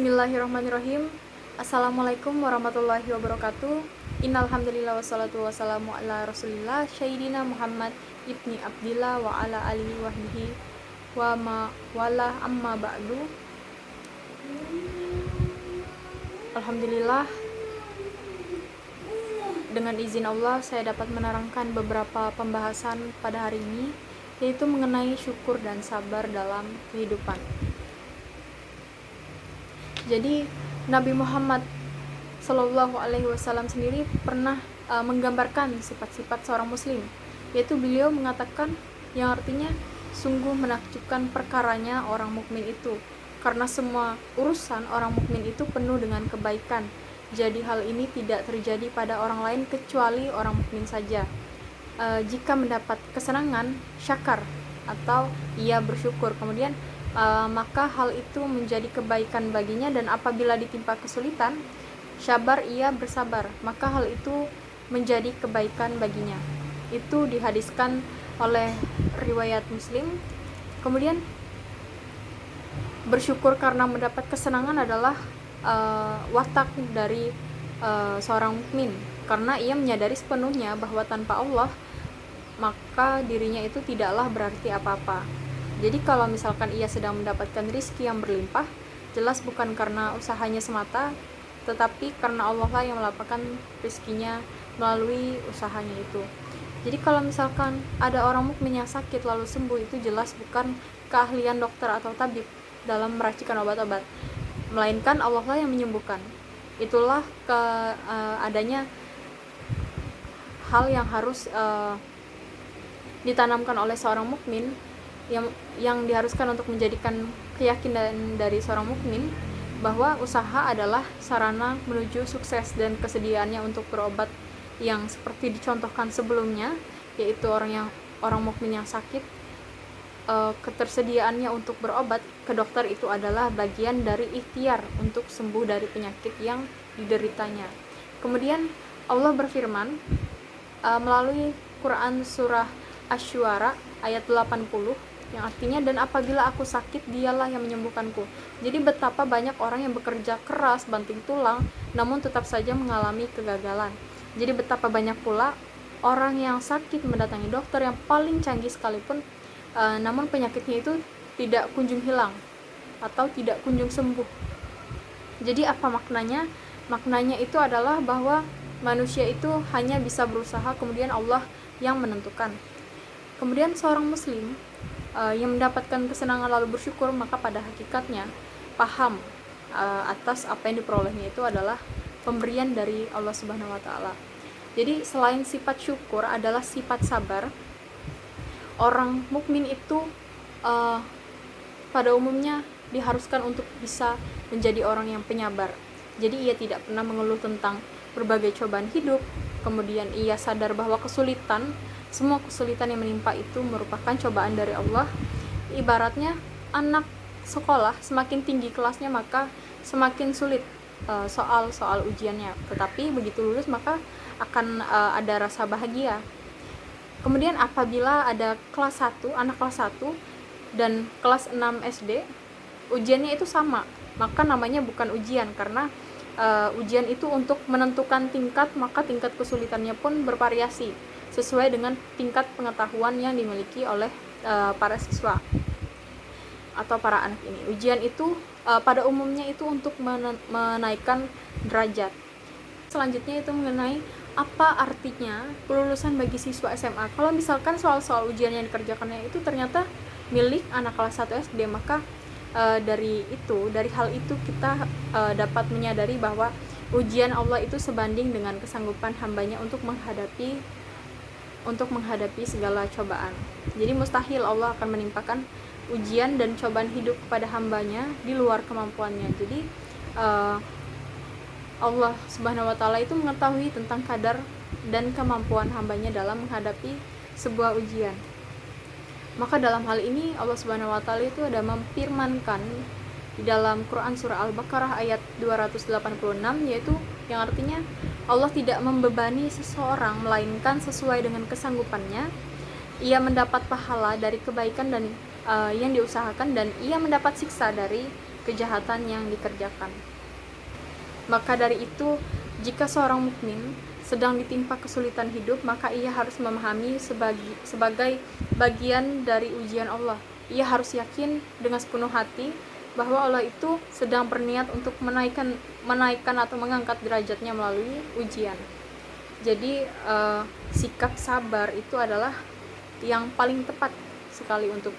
Bismillahirrahmanirrahim. Assalamualaikum warahmatullahi wabarakatuh. Innalhamdulillah wassalatu wassalamu ala rasulillah Sayyidina Muhammad ibni Abdillah wa ala alihi wahbihi wa ma wala amma ba'du. Alhamdulillah, dengan izin Allah saya dapat menerangkan beberapa pembahasan pada hari ini, yaitu mengenai syukur dan sabar dalam kehidupan. Jadi Nabi Muhammad Shallallahu Alaihi Wasallam sendiri pernah menggambarkan sifat-sifat seorang Muslim, yaitu beliau mengatakan yang artinya sungguh menakjubkan perkaranya orang mukmin itu, karena semua urusan orang mukmin itu penuh dengan kebaikan. Jadi hal ini tidak terjadi pada orang lain kecuali orang mukmin saja. Jika mendapat kesenangan, syakar atau ia bersyukur, kemudian maka hal itu menjadi kebaikan baginya, dan apabila ditimpa kesulitan, sabar, ia bersabar, maka hal itu menjadi kebaikan baginya. Itu dihadiskan oleh riwayat Muslim. Kemudian bersyukur karena mendapat kesenangan adalah watak dari seorang mukmin, karena ia menyadari sepenuhnya bahwa tanpa Allah maka dirinya itu tidaklah berarti apa-apa. Jadi kalau misalkan ia sedang mendapatkan rizki yang berlimpah, jelas bukan karena usahanya semata, tetapi karena Allah lah yang melapangkan rizkinya melalui usahanya itu. Jadi kalau misalkan ada orang mukmin yang sakit lalu sembuh, itu jelas bukan keahlian dokter atau tabib dalam meracikan obat-obat, melainkan Allah lah yang menyembuhkan. Itulah adanya hal yang harus ditanamkan oleh seorang mukmin, yang diharuskan untuk menjadikan keyakinan dari seorang mukmin bahwa usaha adalah sarana menuju sukses, dan kesediaannya untuk berobat yang seperti dicontohkan sebelumnya, yaitu orang mukmin yang sakit, ketersediaannya untuk berobat ke dokter itu adalah bagian dari ikhtiar untuk sembuh dari penyakit yang dideritanya. Kemudian Allah berfirman melalui Quran surah Asy-Syu'ara ayat 80, yang artinya, dan apabila aku sakit, dialah yang menyembuhkanku. Jadi betapa banyak orang yang bekerja keras banting tulang namun tetap saja mengalami kegagalan. Jadi betapa banyak pula orang yang sakit mendatangi dokter yang paling canggih sekalipun, namun penyakitnya itu tidak kunjung hilang atau tidak kunjung sembuh. Jadi apa maknanya? Maknanya itu adalah bahwa manusia itu hanya bisa berusaha, kemudian Allah yang menentukan. Kemudian seorang muslim yang mendapatkan kesenangan lalu bersyukur, maka pada hakikatnya paham atas apa yang diperolehnya itu adalah pemberian dari Allah Subhanahu wa taala. Jadi selain sifat syukur adalah sifat sabar. Orang mukmin itu pada umumnya diharuskan untuk bisa menjadi orang yang penyabar. Jadi ia tidak pernah mengeluh tentang berbagai cobaan hidup. Kemudian ia sadar bahwa semua kesulitan yang menimpa itu merupakan cobaan dari Allah. Ibaratnya anak sekolah, semakin tinggi kelasnya maka semakin sulit soal ujiannya, tetapi begitu lulus maka akan ada rasa bahagia. Kemudian apabila ada anak kelas 1 dan kelas 6 SD, ujiannya itu sama, maka namanya bukan ujian, karena ujian itu untuk menentukan tingkat, maka tingkat kesulitannya pun bervariasi sesuai dengan tingkat pengetahuan yang dimiliki oleh para siswa atau para anak ini. Ujian itu pada umumnya itu untuk menaikkan derajat. Selanjutnya itu mengenai apa artinya kelulusan bagi siswa SMA. Kalau misalkan soal-soal ujian yang dikerjakannya itu ternyata milik anak kelas 1 SD, maka dari hal itu kita dapat menyadari bahwa ujian Allah itu sebanding dengan kesanggupan hambanya untuk menghadapi segala cobaan. Jadi mustahil Allah akan menimpakan ujian dan cobaan hidup kepada hambanya di luar kemampuannya. Jadi Allah Subhanahu wa taala itu mengetahui tentang kadar dan kemampuan hambanya dalam menghadapi sebuah ujian. Maka dalam hal ini Allah Subhanahu wa taala itu ada memfirmankan di dalam Quran surah Al-Baqarah ayat 286, yaitu yang artinya Allah tidak membebani seseorang melainkan sesuai dengan kesanggupannya. Ia mendapat pahala dari kebaikan dan yang diusahakan, dan ia mendapat siksa dari kejahatan yang dikerjakan. Maka dari itu, jika seorang mukmin sedang ditimpa kesulitan hidup, maka ia harus memahami sebagai bagian dari ujian Allah. Ia harus yakin dengan sepenuh hati bahwa Allah itu sedang berniat untuk menaikkan atau mengangkat derajatnya melalui ujian. Jadi sikap sabar itu adalah yang paling tepat sekali untuk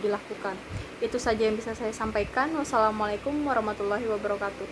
dilakukan. Itu saja yang bisa saya sampaikan. Wassalamualaikum warahmatullahi wabarakatuh.